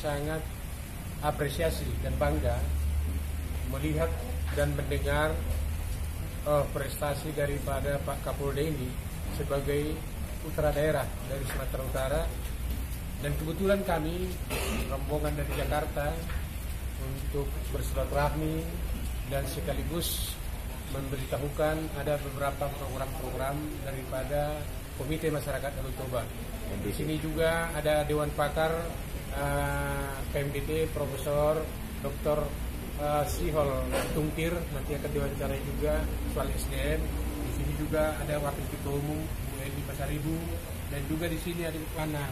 sangat apresiasi dan bangga melihat dan mendengar prestasi daripada Pak Kapolda ini sebagai putra daerah dari Sumatera Utara. Dan kebetulan kami rombongan dari Jakarta untuk bersilaturahmi dan sekaligus memberitahukan ada beberapa program-program daripada Komite Masyarakat Danau Toba. Di sini juga ada Dewan Pakar KMDT Profesor Dr. Sihol Tungkir, nanti akan diwawancarai juga soal SDM. Di sini juga ada Wakil Ketua Umum Bu Edi Pasaribu, dan juga di sini ada Pana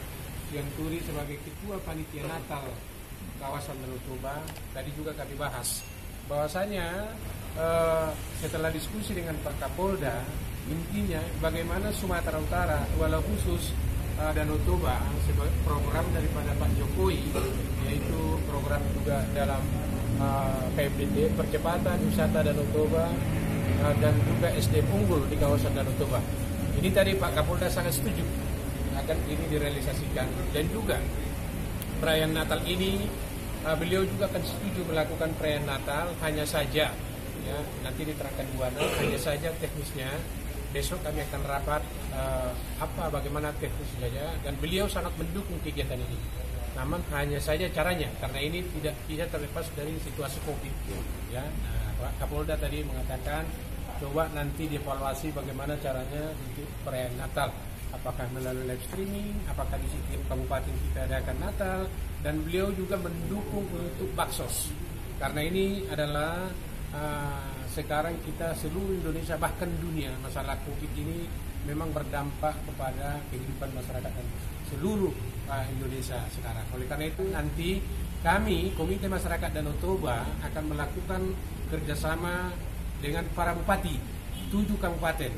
yang Turi sebagai Ketua Panitia Natal kawasan Danau Toba. Tadi juga kami bahas bahwasanya setelah diskusi dengan Pak Kapolda, intinya bagaimana Sumatera Utara, walau khusus Danau Toba sebagai program daripada Pak Jokowi, yaitu program juga dalam PMDT percepatan wisata Danau Toba dan juga SDM unggul di kawasan Danau Toba. Ini tadi Pak Kapolda sangat setuju akan ini direalisasikan, dan juga perayaan Natal ini beliau juga akan setuju melakukan perayaan Natal, hanya saja ya nanti diterangkan di mana, hanya saja teknisnya besok kami akan rapat bagaimana teknis saja, dan beliau sangat mendukung kegiatan ini. Namun hanya saja caranya, karena ini tidak terlepas dari situasi Covid. Ya, Pak Kapolda tadi mengatakan coba nanti dievaluasi bagaimana caranya untuk perayaan Natal. Apakah melalui live streaming, apakah di setiap kabupaten kita adakan Natal, dan beliau juga mendukung untuk baksos. Karena ini adalah sekarang kita seluruh Indonesia bahkan dunia, masalah Covid ini memang berdampak kepada kehidupan masyarakat dan seluruh Indonesia sekarang. Oleh karena itu nanti kami Komite Masyarakat Danau Toba akan melakukan kerjasama dengan para bupati 7 kabupaten,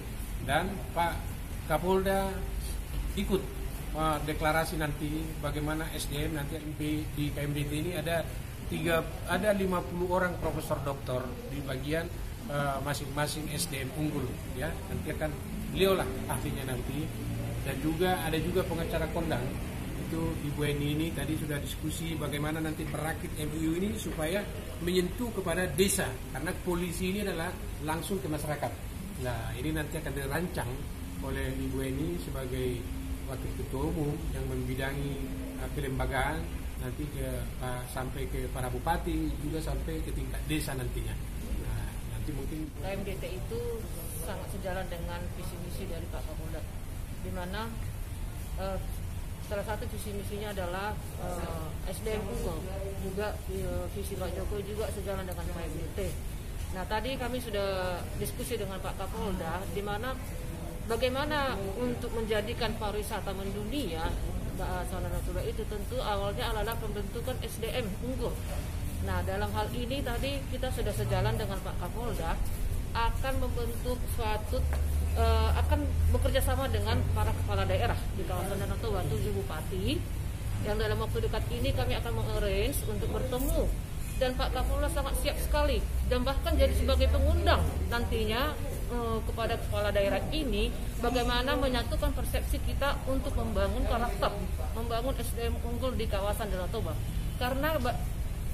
dan Pak Kapolda ikut deklarasi nanti bagaimana SDM nanti di KMDT ini ada 50 orang profesor doktor di bagian masing-masing SDM unggul, ya nanti akan beliau lah ahlinya nanti. Dan juga ada juga pengacara kondang, itu Ibu Eni ini tadi sudah diskusi bagaimana nanti merakit MUU ini supaya menyentuh kepada desa, karena polisi ini adalah langsung ke masyarakat. Nah ini nanti akan dirancang oleh Ibu Eni sebagai Wakil Ketua Umum yang membidangi kelembagaan, nanti sampai ke para bupati, juga sampai ke tingkat desa nantinya. Nah, nanti mungkin KMDT itu sangat sejalan dengan visi misi dari Pak Kapolda, di mana salah satu visi misinya adalah SDM unggul, juga visi Pak Jokowi juga sejalan dengan KMDT. Nah tadi kami sudah diskusi dengan Pak Kapolda, di mana bagaimana untuk menjadikan pariwisata mendunia Danau Toba itu tentu awalnya adalah pembentukan SDM unggul. Nah dalam hal ini tadi kita sudah sejalan dengan Pak Kapolda akan membentuk suatu akan bekerja sama dengan para kepala daerah di kawasan Danau Toba, 7 bupati, yang dalam waktu dekat ini kami akan mengarrange untuk bertemu, dan Pak Kapolda sangat siap sekali dan bahkan jadi sebagai pengundang nantinya kepada kepala daerah ini bagaimana menyatukan persepsi kita untuk membangun karakter, membangun SDM unggul di kawasan Danau Toba. Karena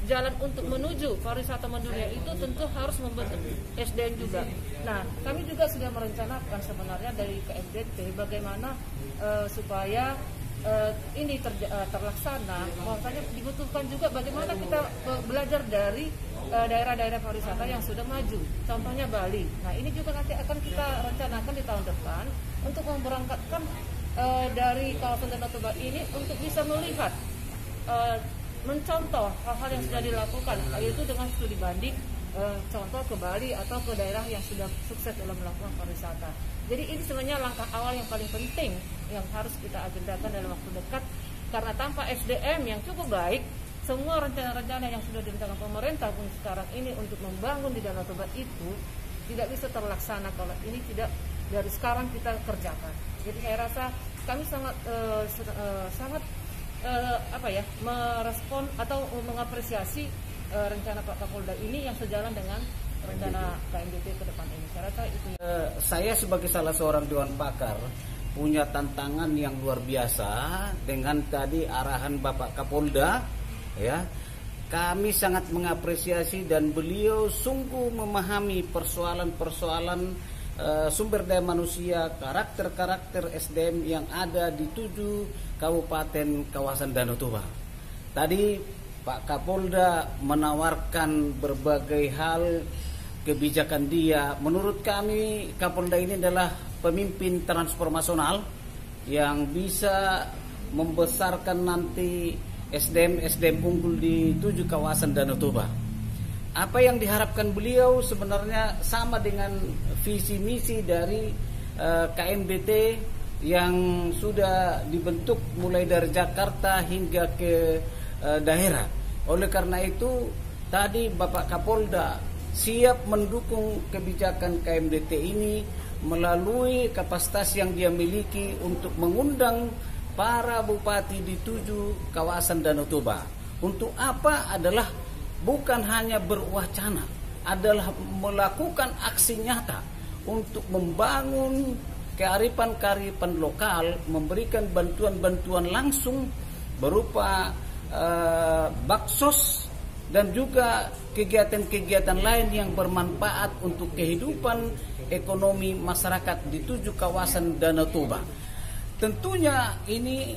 jalan untuk menuju pariwisata mendunia itu tentu harus membentuk SDM juga. Nah, kami juga sudah merencanakan sebenarnya dari KMDT bagaimana supaya ini terlaksana. Makanya dibutuhkan juga bagaimana kita belajar dari daerah-daerah pariwisata yang sudah maju, contohnya Bali. Nah ini juga nanti akan kita rencanakan di tahun depan untuk memberangkatkan dari kawasan Danau Toba ini untuk bisa melihat, mencontoh hal-hal yang sudah dilakukan, yaitu dengan studi banding contoh ke Bali atau ke daerah yang sudah sukses dalam melakukan pariwisata. Jadi ini sebenarnya langkah awal yang paling penting yang harus kita agendakan dalam waktu dekat, karena tanpa SDM yang cukup baik, semua rencana-rencana yang sudah direncanakan pemerintah pun sekarang ini untuk membangun di Danau Toba itu tidak bisa terlaksana kalau ini tidak dari sekarang kita kerjakan. Jadi saya rasa kami sangat merespon atau mengapresiasi rencana Pak Kapolda ini yang sejalan dengan rencana KMDT ke depan ini. Saya rasa itu. Saya sebagai salah seorang Dewan Pakar punya tantangan yang luar biasa dengan tadi arahan Bapak Kapolda ya. Kami sangat mengapresiasi dan beliau sungguh memahami persoalan-persoalan sumber daya manusia, karakter-karakter SDM yang ada di 7 kabupaten kawasan Danau Toba. Tadi Pak Kapolda menawarkan berbagai hal kebijakan dia. Menurut kami Kapolda ini adalah pemimpin transformasional yang bisa membesarkan nanti SDM unggul di 7 kawasan Danau Toba. Apa yang diharapkan beliau sebenarnya sama dengan visi misi dari KMDT yang sudah dibentuk mulai dari Jakarta hingga ke daerah. Oleh karena itu tadi Bapak Kapolda siap mendukung kebijakan KMDT ini melalui kapasitas yang dia miliki untuk mengundang para bupati di 7 kawasan Danau Toba. Untuk apa? Adalah bukan hanya berwacana, adalah melakukan aksi nyata untuk membangun kearifan-kearifan lokal, memberikan bantuan-bantuan langsung berupa baksos dan juga kegiatan-kegiatan lain yang bermanfaat untuk kehidupan ekonomi masyarakat di 7 kawasan Danau Toba. Tentunya ini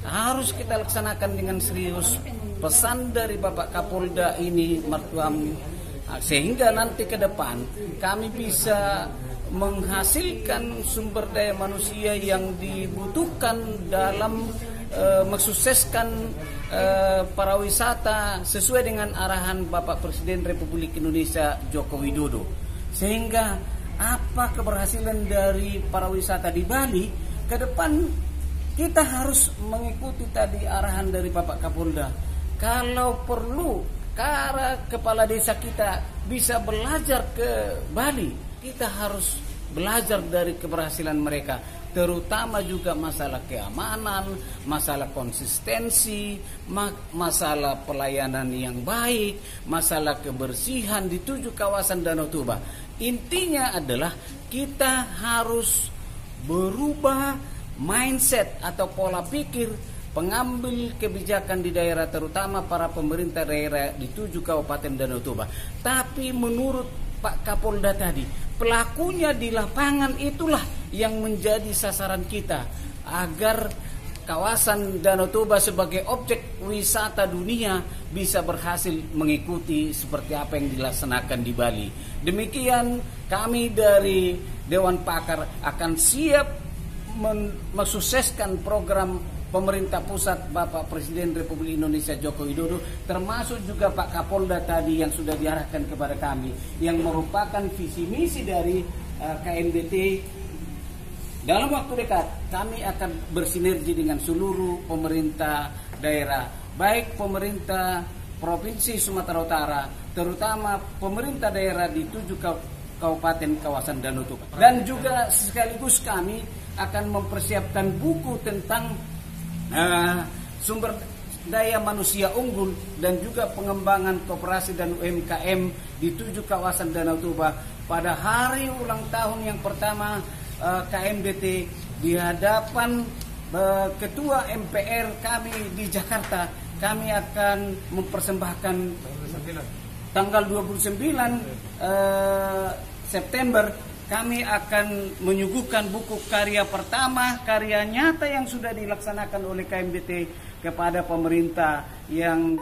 harus kita laksanakan dengan serius. Pesan dari Bapak Kapolda ini mertuam, sehingga nanti ke depan kami bisa menghasilkan sumber daya manusia yang dibutuhkan dalam mensukseskan pariwisata sesuai dengan arahan Bapak Presiden Republik Indonesia Joko Widodo. Sehingga apa keberhasilan dari pariwisata di Bali ke depan, kita harus mengikuti tadi arahan dari Bapak Kapolda. Kalau perlu kepala desa kita bisa belajar ke Bali, kita harus belajar dari keberhasilan mereka, terutama juga masalah keamanan, masalah konsistensi, masalah pelayanan yang baik, masalah kebersihan di 7 kawasan Danau Toba. Intinya adalah kita harus berubah mindset atau pola pikir pengambil kebijakan di daerah, terutama para pemerintah daerah di 7 kabupaten Danau Toba. Tapi menurut Pak Kapolda tadi, pelakunya di lapangan itulah yang menjadi sasaran kita agar kawasan Danau Toba sebagai objek wisata dunia bisa berhasil mengikuti seperti apa yang dilaksanakan di Bali. Demikian kami dari Dewan Pakar akan siap mensukseskan program pemerintah pusat Bapak Presiden Republik Indonesia Joko Widodo, termasuk juga Pak Kapolda tadi yang sudah diarahkan kepada kami, yang merupakan visi misi dari KMDT. Dalam waktu dekat kami akan bersinergi dengan seluruh pemerintah daerah, baik pemerintah Provinsi Sumatera Utara, terutama pemerintah daerah di 7 kabupaten kawasan Danau Toba. Dan juga sekaligus kami akan mempersiapkan buku tentang sumber daya manusia unggul dan juga pengembangan koperasi dan UMKM di 7 kawasan Danau Toba. Pada hari ulang tahun yang pertama KMDT di hadapan Ketua MPR kami di Jakarta, kami akan mempersembahkan tanggal 29 September kami akan menyuguhkan buku karya pertama, karya nyata yang sudah dilaksanakan oleh KMDT kepada pemerintah yang